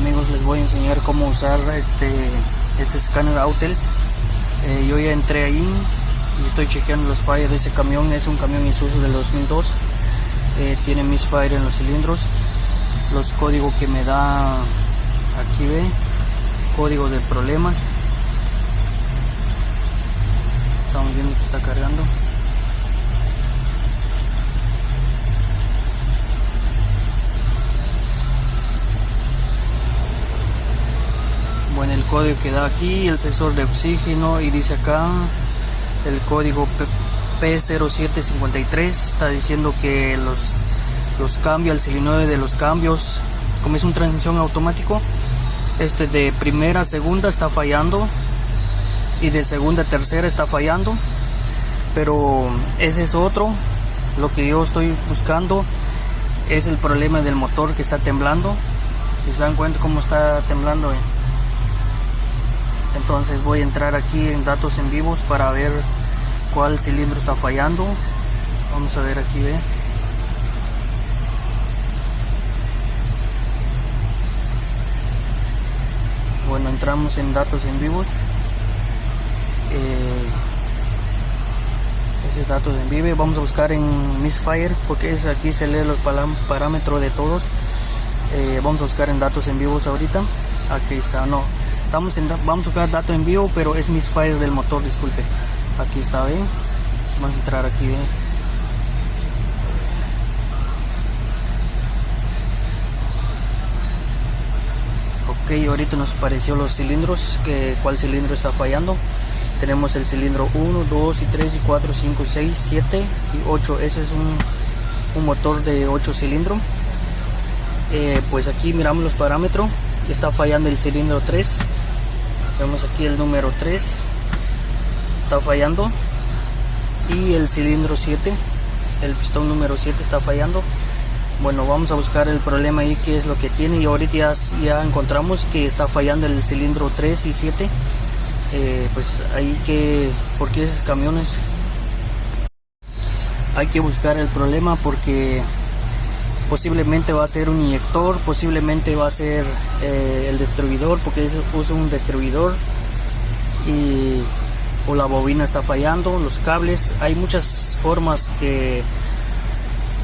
amigos, les voy a enseñar cómo usar este escáner Autel. Yo ya entré ahí y estoy chequeando las fallas de ese camión. Es un camión Isuzu del 2002. Tiene misfire en los cilindros. Los códigos que me da aquí, ve, código de problemas. Estamos viendo que está cargando. Bueno, el código que da aquí, el sensor de oxígeno, y dice acá el código P0753, está diciendo que los cambios, el solenoide de los cambios, como es una transmisión automático, de primera a segunda está fallando y de segunda a tercera está fallando, pero ese es otro. Lo que yo estoy buscando es el problema del motor que está temblando. Si se dan cuenta cómo está temblando, Entonces voy a entrar aquí en datos en vivos para ver cuál cilindro está fallando. Vamos a ver aquí, ve. Bueno, entramos en datos en vivos. Ese datos en vivo. Vamos a buscar en misfire, porque aquí se lee los parámetros de todos. Vamos a buscar en datos en vivos ahorita. Aquí está, no. Vamos a buscar datos en vivo, pero es misfire del motor, disculpe. Aquí está, ¿ve? Vamos a entrar aquí, ¿ve? Ok, ahorita nos apareció los cilindros, cuál cilindro está fallando. Tenemos el cilindro 1, 2 y 3 y 4, 5, 6, 7 y 8. Ese es un motor de 8 cilindros. Pues aquí miramos los parámetros. Está fallando el cilindro 3. Vemos aquí el número 3 está fallando, y el cilindro 7, el pistón número 7 está fallando. Bueno, vamos a buscar el problema ahí, qué es lo que tiene, y ahorita ya encontramos que está fallando el cilindro 3 y 7. Pues hay que, porque esos camiones hay que buscar el problema, porque posiblemente va a ser un inyector, posiblemente va a ser el distribuidor, porque usa un distribuidor, o la bobina está fallando, los cables. Hay muchas formas que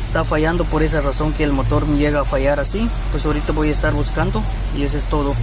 está fallando, por esa razón que el motor llega a fallar así. Pues ahorita voy a estar buscando, y eso es todo.